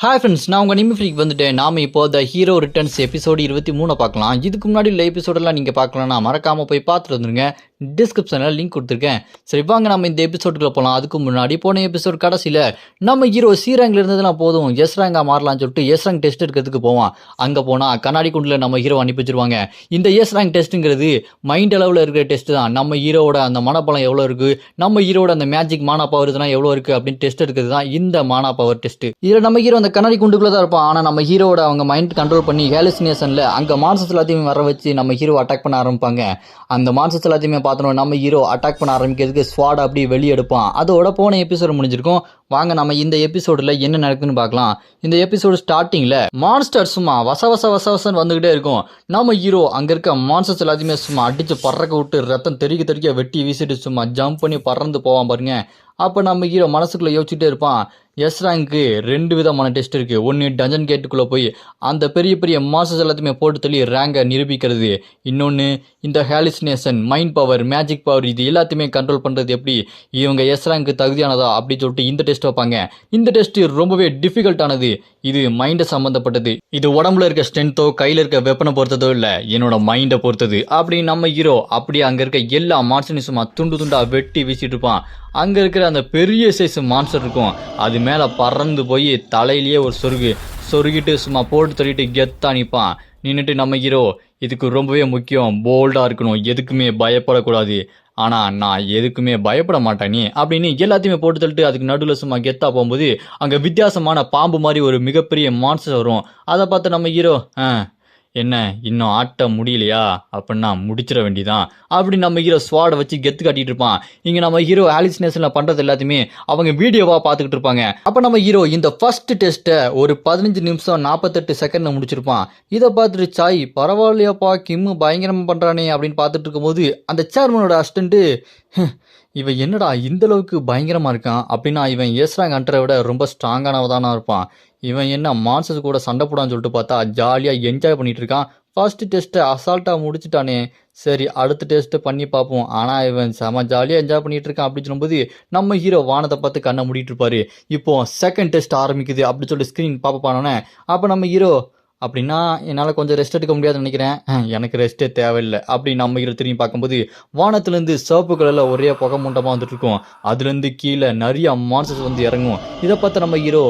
Hi friends, நான் உங்கள் நிமிஃப்ரீக் வந்துட்டேன். நாம் இப்போ த ஹீரோ ரிட்டர்ன்ஸ் எபிசோடு 23 பார்க்கலாம். இதுக்கு முன்னாடி உள்ள எபிசோடெல்லாம் நீங்கள் பார்க்கலன்னா மறக்காமல் போய் பார்த்துட்டு வந்துருங்க. டிஸ்கிரிப்ஷனில் லிங்க் கொடுத்துருக்கேன். சரி வாங்க நம்ம இந்த எபிசோடுக்குள்ளே போகலாம். அதுக்கு முன்னாடி போன எபிசோட் கடைசியில் நம்ம ஹீரோ சி ரேங்கில் இருந்ததுலாம் போதும் எஸ் ரேங்காக மாறலாம்னு சொல்லிட்டு எஸ் ரேங்க் டெஸ்ட் எடுக்கிறதுக்கு போவான். அங்கே போனால் கண்ணாடி குண்டில் நம்ம ஹீரோ அனுப்பி வச்சிருவாங்க. இந்த எஸ் ரேங்க் டெஸ்ட்டுங்கிறது மைண்ட் அளவில் இருக்கிற டெஸ்ட் தான். நம்ம ஹீரோட அந்த மனப்பலம் எவ்வளோ இருக்குது, நம்ம ஹீரோட அந்த மேஜிக் மானா பவர் இதெல்லாம் எவ்வளோ இருக்குது அப்படின்னு டெஸ்ட் எடுக்கிறது தான் இந்த மானா பவர் டெஸ்ட். இதில் நம்ம ஹீரோ அந்த கண்ணாடி குண்டுக்குள்ளே தான் இருப்பான். ஆனால் நம்ம ஹீரோட அவங்க மைண்ட் கண்ட்ரோல் பண்ணி ஹாலுசினேஷனில் அங்கே மான்சஸ் எல்லாத்தையுமே வர வச்சு நம்ம ஹீரோ அட்டாக் பண்ண ஆரம்பிப்பாங்க. அந்த மான்சஸ் எல்லாத்தையுமே பார்த்தோம் நம்ம ஹீரோ அட்டாக் பண்ண ஆரம்பிக்கிறதுக்கு ஸ்வாட் அப்படி வெளியே எடுப்பான். அதோட போன எபிசோடு முடிஞ்சிருக்கும். வாங்க நம்ம இந்த எபிசோடில் என்ன நடக்குன்னு பார்க்கலாம். இந்த எபிசோடு ஸ்டார்டிங்கில் மான்ஸ்டர் சும்மா வசவசன்னு வந்துக்கிட்டே இருக்கும். நம்ம ஹீரோ அங்கே இருக்க மான்ஸ்டர்ஸ் எல்லாத்தையுமே சும்மா அடித்து பறக்க விட்டு ரத்தம் தெறிக்க வெட்டி வீசிட்டு சும்மா ஜம்ப் பண்ணி பறந்து போவான் பாருங்க. அப்போ நம்ம ஹீரோ மனசுக்குள்ளே யோசிச்சுட்டே இருப்பான், எஸ் ரேங்க்கு 2 விதமான டெஸ்ட் இருக்குது. ஒன்று டஞ்சன் கேட்டுக்குள்ளே போய் அந்த பெரிய மாஸ்டர்ஸ் எல்லாத்தையுமே போட்டு தள்ளி ரேங்கை நிரூபிக்கிறது. இன்னொன்று இந்த hallucination, mind power, magic power இது எல்லாத்தையுமே கண்ட்ரோல் பண்ணுறது எப்படி, இவங்க எஸ் ரேங்க்கு தகுதியானதா அப்படின்னு சொல்லிட்டு இந்த டெஸ்ட் வைப்பாங்க. இந்த டெஸ்ட் ரொம்பவே டிஃபிகல்ட்டானது. இது மைண்டை சம்மந்தப்பட்டது. இது உடம்புல இருக்க ஸ்ட்ரென்த்தோ கையில் இருக்க வெப்பனை பொறுத்ததோ இல்லை, என்னோட மைண்டை பொறுத்தது அப்படின்னு நம்ம ஹீரோ அப்படியே அங்கே இருக்க எல்லா மான்ஸ்டரையும் சும்மா துண்டா வெட்டி வீசிட்டு இருப்பான். அங்கே இருக்கிற அந்த பெரிய சைஸ் மான்ஸ்டர் இருக்கும், அது மேலே பறந்து போய் தலையிலேயே ஒரு சொருகிட்டு சும்மா போட்டு தள்ளிட்டு கெத்தா நிற்பான். நின்றுட்டு நம்ம ஹீரோ இதுக்கு ரொம்பவே முக்கியம், போல்டாக இருக்கணும், எதுக்குமே பயப்படக்கூடாது. ஆனால் நான் எதுக்குமே பயப்பட மாட்டேனே அப்படின்னு எல்லாத்தையுமே போட்டு தள்ளிட்டு அதுக்கு நடுவில் சும்மா கெத்தா போகும்போது அங்கே வித்தியாசமான பாம்பு மாதிரி ஒரு மிகப்பெரிய மான்ஸ்டர் வரும். அதை பார்த்து நம்ம ஹீரோ என்ன இன்னும் ஆட்ட முடியலையா அப்படின்னா முடிச்சிட வேண்டிதான் அப்படி நம்ம ஹீரோ ஸ்வாடை வச்சு கெத்து காட்டிட்டு இருப்பான். இங்கே நம்ம ஹீரோ ஹாலுசினேஷனில் பண்ணுறது எல்லாத்தையுமே அவங்க வீடியோவாக பார்த்துக்கிட்டு இருப்பாங்க. அப்போ நம்ம ஹீரோ இந்த ஃபர்ஸ்ட் டெஸ்ட்டை ஒரு 15 நிமிஷம் 48 செகண்டில் முடிச்சிருப்பான். இதை பார்த்துட்டு சாய் பரவாயில்லையாப்பா கிம்மு பயங்கரமாக பண்ணுறானே அப்படின்னு பார்த்துட்டு இருக்கும்போது அந்த சேர்மனோட அசிஸ்டண்ட்டு இவன் என்னடா இந்த அளவுக்கு பயங்கரமாக இருக்கான் அப்படின்னா இவன் எஸ் ரேங்க் ஹண்டரை விட ரொம்ப ஸ்ட்ராங்கானவதானா இருப்பான். இவன் என்ன மான்சஸ் கூட சண்டை போடான்னு சொல்லிட்டு பார்த்தா ஜாலியாக என்ஜாய் பண்ணிட்டு இருக்கான். ஃபர்ஸ்ட் டெஸ்ட்டை அசால்ட்டாக முடிச்சுட்டானே, சரி அடுத்த டெஸ்ட்டை பண்ணி பார்ப்போம். ஆனால் இவன் செம ஜாலியாக என்ஜாய் பண்ணிட்டு இருக்கான் அப்படின்னு சொல்லும்போது நம்ம ஹீரோ வானத்தை பார்த்து கண்ணை மூடிட்டு இருப்பாரு. இப்போ செகண்ட் டெஸ்ட் ஆரம்பிக்குது அப்படின்னு சொல்லிட்டு ஸ்க்ரீன் பார்ப்பானோன்னே அப்போ நம்ம ஹீரோ அப்படின்னா என்னால் கொஞ்சம் ரெஸ்ட் எடுக்க முடியாதுன்னு நினைக்கிறேன், எனக்கு ரெஸ்ட்டே தேவையில்லை அப்படின்னு நம்ம ஹீரோ திரும்பி பார்க்கும்போது வானத்துலேருந்து சிவப்பு கலரில் ஒரே புகை மூண்டமாக வந்துட்டு இருக்கும். அதுலேருந்து கீழே நிறைய மான்சஸ் வந்து இறங்கும். இதை பார்த்து நம்ம ஹீரோ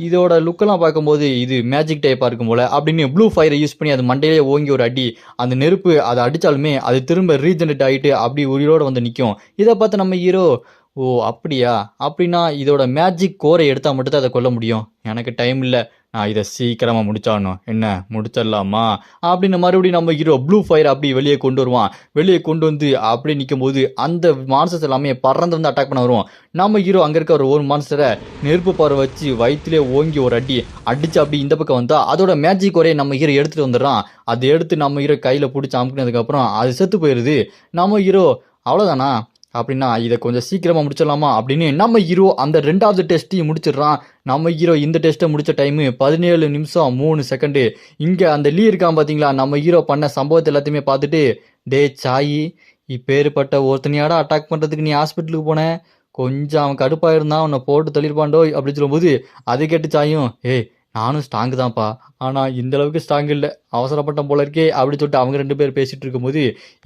இதோட லுக்கெல்லாம் பார்க்கும்போது இது மேஜிக் டைப்பாக இருக்கும் போல் அப்படின்னு ப்ளூ ஃபயரை யூஸ் பண்ணி அது மண்டையிலே ஓங்கி ஒரு அடி, அந்த நெருப்பு அதை அடித்தாலுமே அது திரும்ப ரீஜெனரேட் ஆகிட்டு அப்படி உயிரோடு வந்து நிற்கும். இதை பார்த்து நம்ம ஹீரோ ஓ அப்படியா, அப்படின்னா இதோட மேஜிக் கோரை எடுத்தால் மட்டும்தான் அதை கொல்ல முடியும், எனக்கு டைம் இல்லை, நான் இதை சீக்கிரமாக முடிச்சாடணும், என்ன முடிச்சிடலாமா அப்படின்னு மறுபடியும் நம்ம ஹீரோ ப்ளூ ஃபயர் அப்படி வெளியே கொண்டு வருவான். வெளியே கொண்டு வந்து அப்படியே நிற்கும் போது அந்த மான்ஸ்டர்ஸ் எல்லாமே பறந்து வந்து அட்டாக் பண்ண வருவோம். நம்ம ஹீரோ அங்கே இருக்க ஒரு மான்ஸ்டரை நெருப்பு பறவை வச்சு வயிற்றுலே ஓங்கி ஒரு அடிச்சு அப்படி இந்த பக்கம் வந்தால் அதோட மேஜிக் ஒரே நம்ம ஹீரோ எடுத்துகிட்டு வந்துடுறான். அதை எடுத்து நம்ம ஹீரோ கையில் பிடிச்சி அமுக்கினதுக்கப்புறம் அது செத்து போயிடுது. நம்ம ஹீரோ அவ்வளோதானா அப்படின்னா இதை கொஞ்சம் சீக்கிரமாக முடிச்சிடலாமா அப்படின்னு நம்ம ஹீரோ அந்த 2வது டெஸ்ட்டையும் முடிச்சிடுறான். நம்ம ஹீரோ இந்த டெஸ்ட்டை முடித்த டைமு 17 நிமிஷம் 3 செகண்டு. இங்கே அந்த லீ இருக்கான் பார்த்தீங்களா, நம்ம ஹீரோ பண்ண சம்பவத்தை எல்லாத்தையுமே பார்த்துட்டு டே சாயி இப்பேற்பட்ட ஒருத்தனையாட அட்டாக் பண்ணுறதுக்கு நீ ஹாஸ்பிட்டலுக்கு போனேன், கொஞ்சம் அவன் கடுப்பாக இருந்தான் உன்னை போட்டு தள்ளிருப்பாண்டோ அப்படின்னு சொல்லும்போது அதை கேட்டு சாயும் நானும் ஸ்ட்ராங்கு தான்ப்பா, ஆனால் இந்த அளவுக்கு ஸ்ட்ராங் இல்லை, அவசரப்பட்ட போல இருக்கே அப்படின்னு சொல்லிட்டு அவங்க 2 பேர் பேசிகிட்டு இருக்கும்போது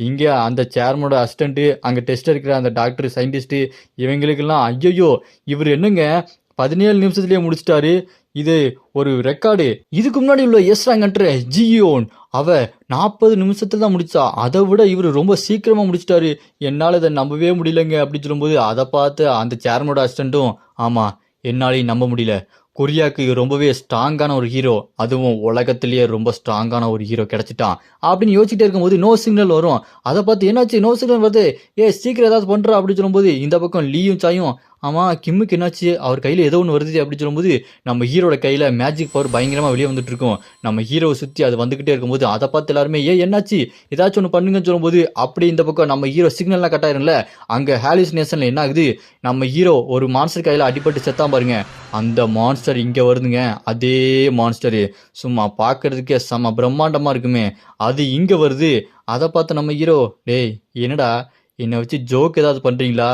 இங்கே அந்த சேர்மனோட அசிஸ்டண்ட்டு அங்கே டெஸ்ட் இருக்கிற அந்த டாக்டர் சயின்டிஸ்ட்டு இவங்களுக்கெல்லாம் ஐயோ இவர் என்னங்க 17 நிமிஷத்துலேயே முடிச்சிட்டாரு, இது ஒரு ரெக்கார்டு. இதுக்கு முன்னாடி உள்ள எஸ் ரேங்க் ஹண்டர் ஜியோன் அவ 40 நிமிஷத்துல தான் முடிச்சா, அதை விட இவர் ரொம்ப சீக்கிரமாக முடிச்சிட்டாரு, என்னால் இதை நம்பவே முடியலங்க அப்படின்னு சொல்லும்போது அதை பார்த்து அந்த சேர்மனோட அசிஸ்டண்ட்டும் ஆமாம் என்னாலையும் நம்ப முடியல, கொரியாவுக்கு ரொம்பவே ஸ்ட்ராங்கான ஒரு ஹீரோ, அதுவும் உலகத்திலேயே ரொம்ப ஸ்ட்ராங்கான ஒரு ஹீரோ கிடச்சிட்டான் அப்படின்னு யோசிச்சுட்டே இருக்கும்போது நோ சிக்னல் வரும். அதை பார்த்து என்னாச்சு நோ சிக்னல் வருது, சீக்கிரம் ஏதாவது பண்ணுறா அப்படின்னு சொல்லும்போது இந்த பக்கம் லீயும் சாயும் ஆமாம் கிம்முக்கு என்னாச்சு அவர் கையில் ஏதோ ஒன்று வருது அப்படின்னு சொல்லும்போது நம்ம ஹீரோட கையில் மேஜிக் பவர் பயங்கரமாக வெளியே வந்துட்டு இருக்கும். நம்ம ஹீரோவை சுற்றி அது வந்துக்கிட்டே இருக்கும்போது அதை பார்த்து எல்லாருமே என்னாச்சு ஏதாச்சும் ஒன்று பண்ணுங்கன்னு சொல்லும்போது அப்படி இந்த பக்கம் நம்ம ஹீரோ சிக்னல்லாம் கட் ஆயிரும்ல, அங்கே ஹாலுசினேஷனில் என்ன ஆகுது, நம்ம ஹீரோ ஒரு மான்ஸ்டர் கையில் அடிபட்டு செத்தான் பாருங்க, அந்த மான்ஸ்டர் இங்கே வருதுங்க. அதே மான்ஸ்டரு சும்மா பார்க்கறதுக்கே செம்ம பிரம்மாண்டமாக இருக்குமே, அது இங்கே வருது. அதை பார்த்து நம்ம ஹீரோ என்னடா என்னை வச்சு ஜோக் ஏதாவது பண்ணுறீங்களா,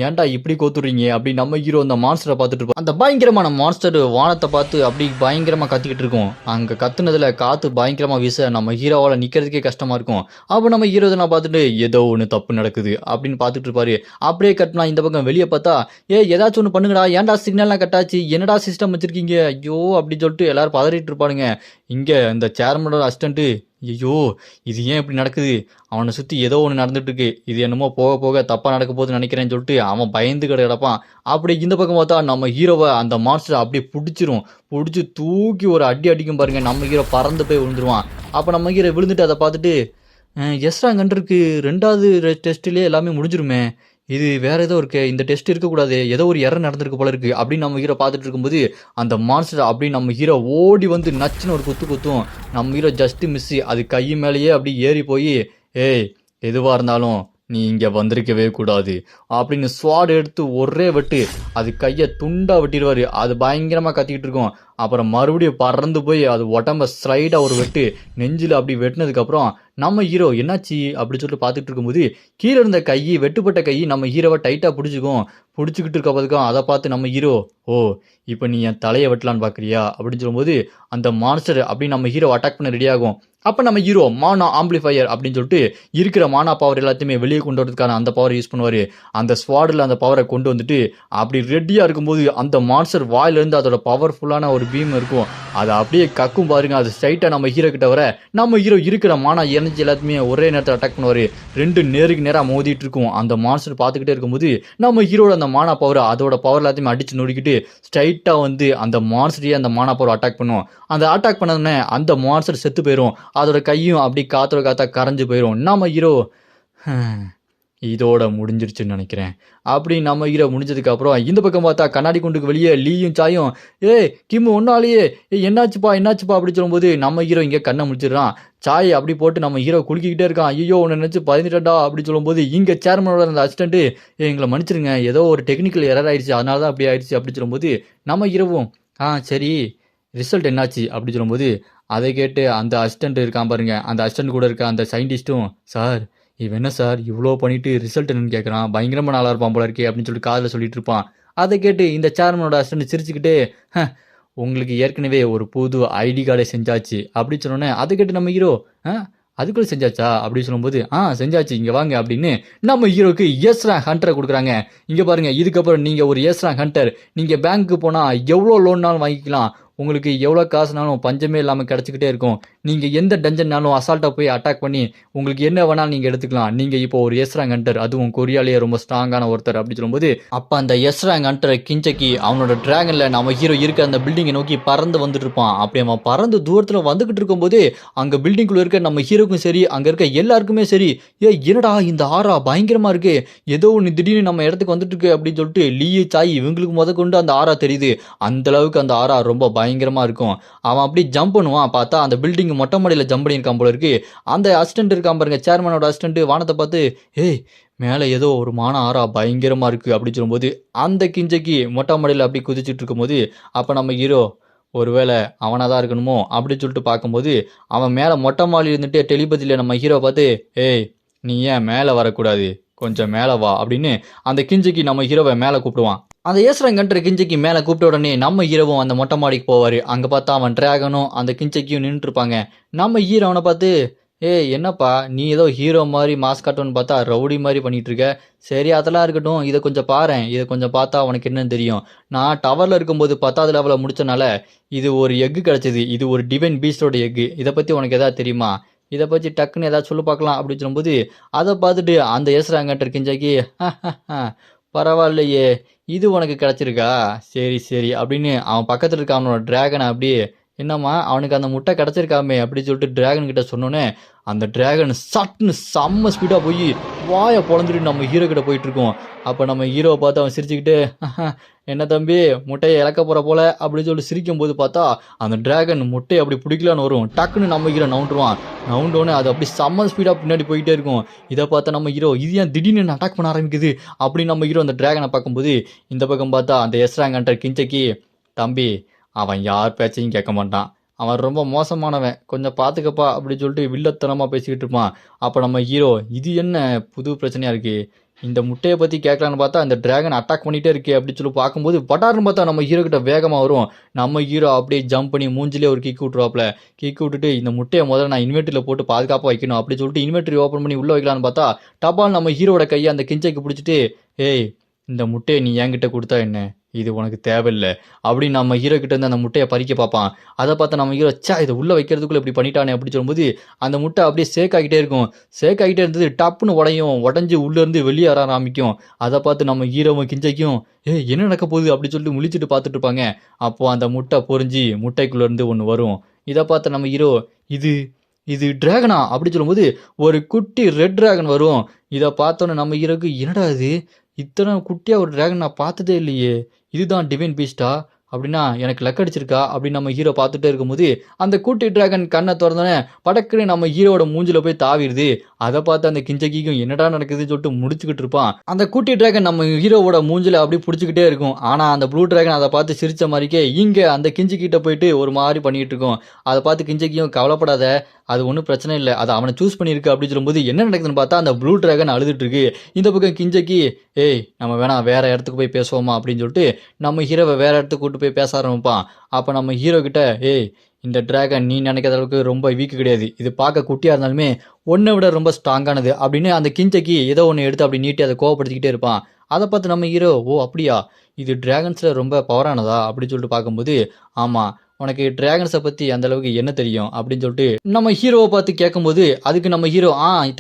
ஏன்டா இப்படி கோத்துறீங்க அப்படி நம்ம ஹீரோ அந்த மான்ஸ்டரை பார்த்துட்டு இருப்போம். அந்த பயங்கரமான மான்ஸ்டர் வானத்தை பார்த்து அப்படி பயங்கரமாக கத்திக்கிட்டு இருக்கும். அங்கே கத்துனதுல காற்று பயங்கரமாக வீச நம்ம ஹீரோவால் நிற்கிறதுக்கே கஷ்டமாக இருக்கும். அப்போ நம்ம ஹீரோ இதெல்லாம் பார்த்துட்டு ஏதோ ஒன்று தப்பு நடக்குது அப்படின்னு பார்த்துட்டு இருப்பாரு. அப்படியே கட்டினா இந்த பக்கம் வெளியே பார்த்தா ஏதாச்சும் ஒன்று பண்ணுங்கடா, ஏன்டா சிக்னல்லாம் கட்டாச்சு, என்னடா சிஸ்டம் வச்சிருக்கீங்க, ஐயோ அப்படின்னு சொல்லிட்டு எல்லாரும் பதறிட்டு இருப்பானுங்க. இங்கே இந்த சேர்மனோட அசிஸ்டண்ட்டு ஐயோ இது ஏன் இப்படி நடக்குது, அவனை சுற்றி ஏதோ ஒன்று நடந்துட்டு இருக்கு, இது என்னமோ போக போக தப்பாக நடக்க போகுதுன்னு நினைக்கிறேன்னு சொல்லிட்டு அவன் பயந்து கிடப்பான். அப்படி இந்த பக்கம் பார்த்தா நம்ம ஹீரோவை அந்த மான்ஸ்டர் அப்படியே பிடிச்சி தூக்கி ஒரு அடி அடிக்கும் பாருங்க. நம்ம ஹீரோ பறந்து போய் விழுந்துருவான். அப்போ நம்ம ஹீரோ விழுந்துட்டு அதை பார்த்துட்டு எஸ்ரா கண்டிருக்கு 2வது டெஸ்ட்லேயே எல்லாமே முடிஞ்சிருமே, இது வேற ஏதோ இருக்கு, இந்த டெஸ்ட் இருக்கக்கூடாது, ஏதோ ஒரு எரர் நடந்திருக்கு போல இருக்கு அப்படின்னு நம்ம ஹீரோ பார்த்துட்டு இருக்கும்போது அந்த மான்ஸ்டர் அப்படி நம்ம ஹீரோ ஓடி வந்து நச்சுன்னு ஒரு குத்தும். நம்ம ஹீரோ ஜஸ்ட் மிஸ்ஸு, அது கை மேலேயே அப்படி ஏறி போய் ஏய் எதுவாக இருந்தாலும் நீ இங்கே வந்திருக்கவே கூடாது அப்படின்னு ஸ்வாட் எடுத்து ஒரே வெட்டு அது கையை துண்டா வெட்டிடுவார். அது பயங்கரமாக கத்திக்கிட்டு இருக்கும். அப்புறம் மறுபடியும் பறந்து போய் அது உடம்ப ஸ்லைடாக ஒரு வெட்டு நெஞ்சில் அப்படி வெட்டினதுக்கப்புறம் நம்ம ஹீரோ என்னாச்சு அப்படி சொல்லிட்டு பார்த்துட்டு இருக்கும்போது கீழே இருந்த கை வெட்டுப்பட்ட கை நம்ம ஹீரோவை டைட்டாக பிடிச்சிக்கிட்டு இருக்க பார்த்துக்கும். அதை பார்த்து நம்ம ஹீரோ இப்போ நீ என் தலையை வெட்டலான்னு பார்க்குறியா அப்படின்னு சொல்லும்போது அந்த மான்ஸ்டர் அப்படி நம்ம ஹீரோ அட்டாக் பண்ண ரெடி ஆகும். அப்போ நம்ம ஹீரோ மானா ஆம்பிளிஃபையர் அப்படின்னு சொல்லிட்டு இருக்கிற மானா பவர் எல்லாத்தையுமே வெளியே கொண்டு வரதுக்கான அந்த பவரை யூஸ் பண்ணுவார். அந்த ஸ்வாடில் அந்த பவரை கொண்டு வந்துட்டு அப்படி ரெடியாக இருக்கும்போது அந்த மான்ஸ்டர் வாயிலிருந்து அதோட பவர்ஃபுல்லான ஒரு பீம் இருக்கும், அதை அப்படியே கக்கும் பாருங்க. அது ஸ்ட்ரைட்டாக நம்ம ஹீரோ கிட்ட வர நம்ம ஹீரோ இருக்கிற மானா எனர்ஜி எல்லாத்தையுமே ஒரே நேரத்தில் அட்டாக் பண்ணுவார். 2 நேருக்கு நேராக மோதிட்டு இருக்கும். அந்த மான்ஸ்டர் பார்த்துக்கிட்டே இருக்கும்போது நம்ம ஹீரோட அந்த மானா பவர் அதோட பவர் எல்லாத்தையுமே அடிச்சு நொடிக்கிட்டு ஸ்ட்ரைட்டாக வந்து அந்த மான்ஸ்டரையே அந்த மானா பவர் அட்டாக் பண்ணும். அந்த அட்டாக் பண்ணதுனே அந்த மான்ஸ்டர் செத்து போயிடும். அதோட கையும் அப்படி காத்தோட காத்தா கரைஞ்சு போயிடும். நம்ம ஹீரோ இதோட முடிஞ்சிருச்சுன்னு நினைக்கிறேன் அப்படி நம்ம ஹீரோ முடிஞ்சதுக்கப்புறம் இந்த பக்கம் பார்த்தா கண்ணாடி குண்டுக்கு வெளியே லீயும் சாயும் கிம்மு ஒன்னாலேயே என்னாச்சுப்பா அப்படி சொல்லும்போது நம்ம ஹீரோ இங்கே கண்ணை முடிச்சிடறான். சாய் அப்படி போட்டு நம்ம ஹீரோ குலுக்கிக்கிட்டே இருக்கான். ஐயோ உன்னை நினச்சி 18டா அப்படி சொல்லும்போது இங்கே சேர்மனோட அந்த அசிஸ்டண்ட்டு எங்களை மன்னிச்சிருங்க, ஏதோ ஒரு டெக்னிக்கல் எரர் ஆயிடுச்சு, அதனால தான் அப்படி ஆயிடுச்சு அப்படி சொல்லும்போது நம்ம ஹீரோவும் சரி ரிசல்ட் என்னாச்சு அப்படி சொல்லும்போது அதை கேட்டு அந்த அசிஸ்டண்ட் இருக்கான் பாருங்க, அந்த அசிஸ்டண்ட் கூட இருக்க அந்த சயின்டிஸ்ட்டும் சார் இவன் என்ன சார் இவ்வளோ பண்ணிட்டு ரிசல்ட் என்னன்னு கேட்குறான், பயங்கரமாக நல்லா இருப்பான் போல இருக்கே அப்படின்னு சொல்லிட்டு காதில் சொல்லிட்டு இருப்பான். அதை கேட்டு இந்த சேர்மனோட அசிஸ்டண்ட் சிரிச்சுக்கிட்டே உங்களுக்கு ஏற்கனவே ஒரு புது ஐடி கார்டை செஞ்சாச்சு அப்படி சொன்னோன்னே அதை கேட்டு நம்ம ஹீரோ அதுக்குள்ளே செஞ்சாச்சா அப்படி சொல்லும்போது செஞ்சாச்சு இங்கே வாங்க அப்படின்னு நம்ம ஹீரோக்கு எஸ் ரேங்க் ஹண்டரை கொடுக்குறாங்க. இங்கே பாருங்கள், இதுக்கப்புறம் நீங்கள் ஒரு எஸ் ரேங்க் ஹண்டர், நீங்கள் பேங்க்கு போனால் எவ்வளோ லோன்னாலும் வாங்கிக்கலாம், உங்களுக்கு எவ்வளோ காசுனாலும் பஞ்சமே இல்லாமல் கிடச்சிக்கிட்டே இருக்கும், நீங்கள் எந்த டஞ்சன்னாலும் அசால்ட்டாக போய் அட்டாக் பண்ணி உங்களுக்கு என்ன வேணாலும் நீங்கள் எடுத்துக்கலாம், நீங்கள் இப்போ ஒரு எஸ் ரேங்க் ஹண்டர், அதுவும் கொரியாலேயே ரொம்ப ஸ்ட்ராங்கான ஒருத்தர் அப்படி சொல்லும்போது அப்போ அந்த எஸ் ரேங்க் ஹண்டரை கிஞ்சக்கி அவனோட டிராகனில் நம்ம ஹீரோ இருக்க அந்த பில்டிங்கை நோக்கி பறந்து வந்துட்டு இருப்பான். அப்படி அவன் பறந்து தூரத்தில் வந்துக்கிட்டு இருக்கும்போது அங்கே பில்டிங்குள்ளே இருக்க நம்ம ஹீரோக்கும் சரி அங்கே இருக்க எல்லாருக்குமே சரி என்னடா இந்த ஆரா பயங்கரமாக இருக்கு, ஏதோ ஒன்று திடீர்னு நம்ம இடத்துக்கு வந்துட்டு இருக்கு அப்படின்னு சொல்லிட்டு லீயே சாய் இவங்களுக்கு கொண்டு அந்த ஆரா தெரியுது. அந்த அளவுக்கு அந்த ஆரா ரொம்ப பயங்கரமா இருக்கும். அவன் அப்படி ஜம்ப் பண்ணுவான், பார்த்தா அந்த பில்டிங் மொட்டை மாடியில் ஜம்ப் பண்ணியிருக்கான் போல இருக்கு. அந்த அசிஸ்டன்ட் இருக்கான் பாருங்க, சேர்மனோட அசிஸ்டன்ட் வானத்தை பார்த்து மேலே ஏதோ ஒரு ஆரா பயங்கரமா இருக்கு அப்படி சொல்லும்போது அந்த கிஞ்சக்கி மொட்டை மாடியில் அப்படி குதிச்சுட்டு இருக்கும்போது அப்போ நம்ம ஹீரோ ஒருவேளை அவனாக தான் இருக்கணுமோ அப்படின்னு சொல்லிட்டு பார்க்கும்போது அவன் மேலே மொட்டை மாடி இருந்துட்டு டெலிபதியில் நம்ம ஹீரோ பார்த்து நீ ஏன் மேலே வரக்கூடாது, கொஞ்சம் மேலே வா அப்படின்னு அந்த கிஞ்சக்கி நம்ம ஹீரோவை மேலே கூப்பிடுவான். அந்த ஏசுரங்கன்ற கிஞ்சக்கி மேலே கூப்பிட்ட உடனே நம்ம ஹீரோவும் அந்த மொட்டை மாடிக்கு போவார். அங்கே பார்த்தா அவன் டிராகனும் அந்த கிஞ்சக்கியும் நின்றுருப்பாங்க. நம்ம ஹீரோ அவனை பார்த்து என்னப்பா நீ ஏதோ ஹீரோ மாதிரி மாஸ் காட்டோன்னு பார்த்தா ரவுடி மாதிரி பண்ணிகிட்டு இருக்க, சரி அதெல்லாம் இருக்கட்டும், இதை கொஞ்சம் பாரேன், இதை கொஞ்சம் பார்த்தா அவனுக்கு என்னன்னு தெரியும், நான் டவரில் இருக்கும்போது 10வது லெவலில் முடித்தனால இது ஒரு எக்கு கிடச்சிது, இது ஒரு டிவைன் பீஸ்டோட எக்கு, இதை பற்றி உனக்கு எதாவது தெரியுமா, இதை பற்றி டக்குன்னு ஏதாவது சொல்லி பார்க்கலாம் அப்படின்னு சொல்லும்போது அதை பார்த்துட்டு அந்த ஏசுறாங்கன்ற கிஞ்சாக்கி பரவாயில்லையே இது உனக்கு கிடச்சிருக்கா, சரி அப்படின்னு அவன் பக்கத்தில் இருக்க அவனோட டிராகனை அப்படியே என்னம்மா அவனுக்கு அந்த முட்டை கிடச்சிருக்காமே அப்படின்னு சொல்லிட்டு டிராகன் கிட்ட சொன்னோன்னே அந்த டிராகன் சட்டுன்னு செம்ம ஸ்பீடாக போய் வாயை பொழந்துட்டு நம்ம ஹீரோ கிட்ட போயிட்டு இருக்கோம். அப்போ நம்ம ஹீரோவை பார்த்து அவன் சிரிச்சுக்கிட்டு என்ன தம்பி முட்டையை இழக்க போகிற போல அப்படின்னு சொல்லிட்டு சிரிக்கும் போது பார்த்தா அந்த டிராகன் முட்டையை அப்படி பிடிக்கலான்னு வரும். டக்குன்னு நம்ம ஹீரோ நவுண்டோன்னே அது அப்படி செம்ம ஸ்பீடாக பின்னாடி போயிட்டே இருக்கும். இதை பார்த்தா நம்ம ஹீரோ இது ஏன் திடீர்னு அட்டாக் பண்ண ஆரம்பிக்குது அப்படின்னு நம்ம ஹீரோ அந்த டிராகனை பார்க்கும்போது இந்த பக்கம் பார்த்தா அந்த எஸ்ராங்கன்ற கிஞ்சக்கி தம்பி அவன் யார் பேச்சையும் கேட்க மாட்டான், அவன் ரொம்ப மோசமானவன், கொஞ்சம் பார்த்துக்கப்பா அப்படின்னு சொல்லிட்டு வில்லத்தனமாக பேசிக்கிட்டு இருப்பான். அப்போ நம்ம ஹீரோ இது என்ன புது பிரச்சனையாக இருக்குது, இந்த முட்டையை பற்றி கேட்கலான்னு பார்த்தா அந்த டிராகன் அட்டாக் பண்ணிகிட்டே இருக்கே அப்படின்னு சொல்லி பார்க்கும்போது பட்டார்னு பார்த்தா நம்ம ஹீரோ கிட்ட வேகமாக வரும். நம்ம ஹீரோ அப்படியே ஜம்ப் பண்ணி மூஞ்சிலே ஒரு கிக் விட்ருவாப்ல. கிக் விட்டுட்டு இந்த முட்டையை முதல்ல நான் இன்வெர்ட்டரில் போட்டு பாதுகாப்பாக வைக்கணும் அப்படின்னு சொல்லிட்டு இன்வெர்ட்டரி ஓப்பன் பண்ணி உள்ளே வைக்கலான்னு பார்த்தா டபால் நம்ம ஹீரோட கையை அந்த கிஞ்சைக்கு பிடிச்சிட்டு, ஏய் இந்த முட்டையை நீ என்கிட்ட கொடுத்தா என்ன, இது உனக்கு தேவையில்லை அப்படின்னு நம்ம ஹீரோ கிட்ட இருந்து அந்த முட்டையை பறிக்க பார்ப்பான். அதை பார்த்து நம்ம ஹீரோ இதை உள்ளே வைக்கிறதுக்குள்ளே இப்படி பண்ணிட்டானே அப்படின்னு சொல்லும்போது அந்த முட்டை அப்படியே சேக் ஆகிட்டே இருக்கும். சேக் ஆகிட்டே இருந்தது டப்புன்னு உடஞ்சி உள்ளேருந்து வெளியே வர ஆரம்பிக்கும். அதை பார்த்து நம்ம ஹீரோவும் கிஞ்சைக்கும் என்ன நடக்க போகுது அப்படின்னு சொல்லிட்டு முழிச்சிட்டு பார்த்துட்டு இருப்பாங்க. அப்போது அந்த முட்டை பொறிஞ்சி முட்டைக்குள்ளேருந்து ஒன்று வரும். இதை பார்த்து நம்ம ஹீரோ இது இது டிராகனா அப்படி சொல்லும்போது ஒரு குட்டி ரெட் டிராகன் வரும். இதை பார்த்தோன்னே நம்ம ஹீரோக்கு என்னடா இது, இத்தனை குட்டியாக ஒரு டிராகன் நான் பார்த்ததே இல்லையே, இதுதான் டிவைன் பீஸ்டா அப்படின்னா எனக்கு லக் அடிச்சிருக்கா அப்படின்னு நம்ம ஹீரோ பார்த்துட்டே இருக்கும்போது அந்த குட்டி டிராகன் கண்ணை திறந்தோன்னே படக்குன்னு நம்ம ஹீரோட மூஞ்சில போய் தாவிடுது. அதை பார்த்து அந்த கிஞ்சகிக்கும் என்னடா நடக்குதுன்னு சொல்லிட்டு முடிச்சுக்கிட்டு இருப்பான். அந்த குட்டி டிராகன் நம்ம ஹீரோவோட மூஞ்சில அப்படி பிடிச்சிக்கிட்டே இருக்கும். ஆனால் அந்த ப்ளூ டிராகன் அதை பார்த்து சிரிச்ச மாதிரிக்கே இங்கே அந்த கிஞ்சிக்கிட்ட போயிட்டு ஒரு மாதிரி பண்ணிட்டு இருக்கும். அதை பார்த்து கிஞ்சகியும் கவலைப்படாத, அது ஒன்றும் பிரச்சனை இல்லை, அதை அவனை சூஸ் பண்ணியிருக்கு அப்படின்னு சொல்லும்போது என்ன நடக்குதுன்னு பார்த்தா அந்த ப்ளூ டிராகன் அழுதுட்டு இருக்கு. இந்த பக்கம் கிஞ்சக்கி நம்ம வேணா வேற இடத்துக்கு போய் பேசுவோமா அப்படின்னு சொல்லிட்டு நம்ம ஹீரோவை வேற இடத்துக்கு கூட்டு போய் பேச ஆரம்பிப்பான். அப்போ நம்ம ஹீரோ கிட்ட இந்த டிராகன் நீ நினைக்கிற அளவுக்கு ரொம்ப வீக்கு கிடையாது, இது பார்க்க குட்டியாக இருந்தாலுமே ஒன்றை விட ரொம்ப ஸ்ட்ராங்கானது அப்படின்னு அந்த கிஞ்சக்கி ஏதோ ஒன்று எடுத்து அப்படி நீட்டி அதை கோவப்படுத்திக்கிட்டே இருப்பான். அதை பார்த்து நம்ம ஹீரோ அப்படியா, இது டிராகன்ஸில் ரொம்ப பவரானதா அப்படின்னு சொல்லிட்டு பார்க்கும்போது ஆமாம், உனக்கு டிராகன்ஸை பற்றி அந்த அளவுக்கு என்ன தெரியும் அப்படின்னு சொல்லிட்டு நம்ம ஹீரோவை பார்த்து கேட்கும்போது அதுக்கு நம்ம ஹீரோ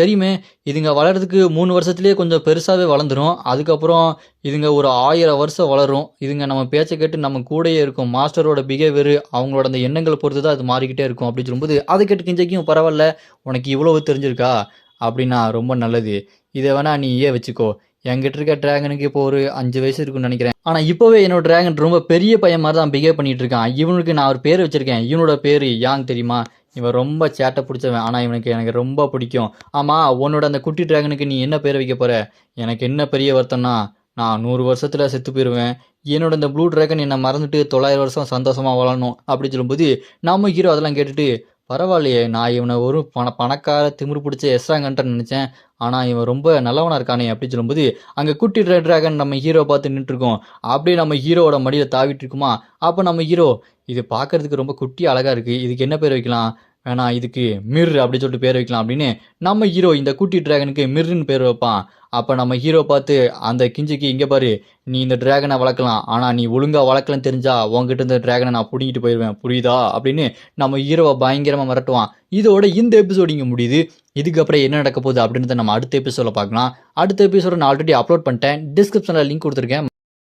தெரியுமே, இதுங்க வளர்றதுக்கு 3 வருஷத்துலேயே கொஞ்சம் பெருசாகவே வளர்ந்துடும், அதுக்கப்புறம் இதுங்க ஒரு 1000 வருஷம் வளரும், இதுங்க நம்ம பேச்சை கேட்டு நம்ம கூடயே இருக்கும், மாஸ்டரோட பிஹேவியர் அவங்களோட அந்த எண்ணங்களை பொறுத்து தான் அது மாறிக்கிட்டே இருக்கும் அப்படின்னு சொல்லும்போது அதை கேட்டு கிஞ்சக்கும் பரவாயில்ல, உனக்கு இவ்வளவு தெரிஞ்சிருக்கா அப்படின்னா ரொம்ப நல்லது, இதை வேணா நீ வச்சுக்கோ, என்கிட்ட இருக்க டிராகனுக்கு இப்போ ஒரு 5 வயசு இருக்குன்னு நினைக்கிறேன், ஆனால் இப்போவே என்னோட டிராகன் ரொம்ப பெரிய பையன் மாதிரி தான் பிஹேவ் பண்ணிட்டு இருக்கான், இவனுக்கு நான் ஒரு பேர் வச்சிருக்கேன், இவனோட பேர் யாங் தெரியுமா, இவன் ரொம்ப சேட்டை பிடிச்சவன், ஆனால் இவனுக்கு எனக்கு ரொம்ப பிடிக்கும். ஆமாம், உன்னோட அந்த குட்டி டிராகனுக்கு நீ என்ன பேர் வைக்க போகிற, எனக்கு என்ன பெரிய வருத்தம்னா நான் 100 வருஷத்தில் செத்து போயிடுவேன், என்னோட இந்த ப்ளூ டிராகன் என்னை மறந்துட்டு 900 வருஷம் சந்தோஷமாக வாழணும் அப்படின்னு சொல்லும்போது நம்ம ஹீரோ அதெல்லாம் கேட்டுட்டு பரவாயில்லையே, நான் இவனை ஒரு பணக்கார திமிரு பிடிச்ச எஸ்ராங்கன்ட்டு நினச்சேன், ஆனால் இவன் ரொம்ப நல்லவனாக இருக்கானே அப்படின்னு சொல்லும்போது அங்கே குட்டி டிராகன் நம்ம ஹீரோ பார்த்து நின்றுருக்கோம். அப்படியே நம்ம ஹீரோவோட மடியில் தாவிட்டு இருக்குமா. அப்போ நம்ம ஹீரோ இது பார்க்கறதுக்கு ரொம்ப குட்டி அழகாக இருக்குது, இதுக்கு என்ன பேர் வைக்கலாம், வேணா இதுக்கு மிர் அப்படின்னு சொல்லிட்டு பேர் வைக்கலாம் அப்படின்னு நம்ம ஹீரோ இந்த குட்டி டிராகனுக்கு மிர்ன்னு பேர் வைப்பான். அப்போ நம்ம ஹீரோ பார்த்து அந்த கிஞ்சிக்கு இங்கே பாரு, நீ இந்த டிராகனை வளர்க்கலாம், ஆனால் நீ ஒழுங்காக வளர்க்கலன்னு தெரிஞ்சா உங்ககிட்ட இந்த டிராகனை நான் பிடிங்கிட்டு போயிடுவேன் புரியுதா அப்படின்னு நம்ம ஹீரோவை பயங்கரமாக மிரட்டுவான். இதோட இந்த எபிசோடு இங்கே முடியுது. இதுக்கப்புறம் என்ன நடக்க போகுது அப்படின்றத நம்ம அடுத்த எபிசோடில் பார்க்கலாம். அடுத்த எபிசோட நான் ஆல்ரெடி அப்லோட் பண்ணிட்டேன், டிஸ்கிரிப்ஷனில் லிங்க் கொடுத்துருக்கேன்.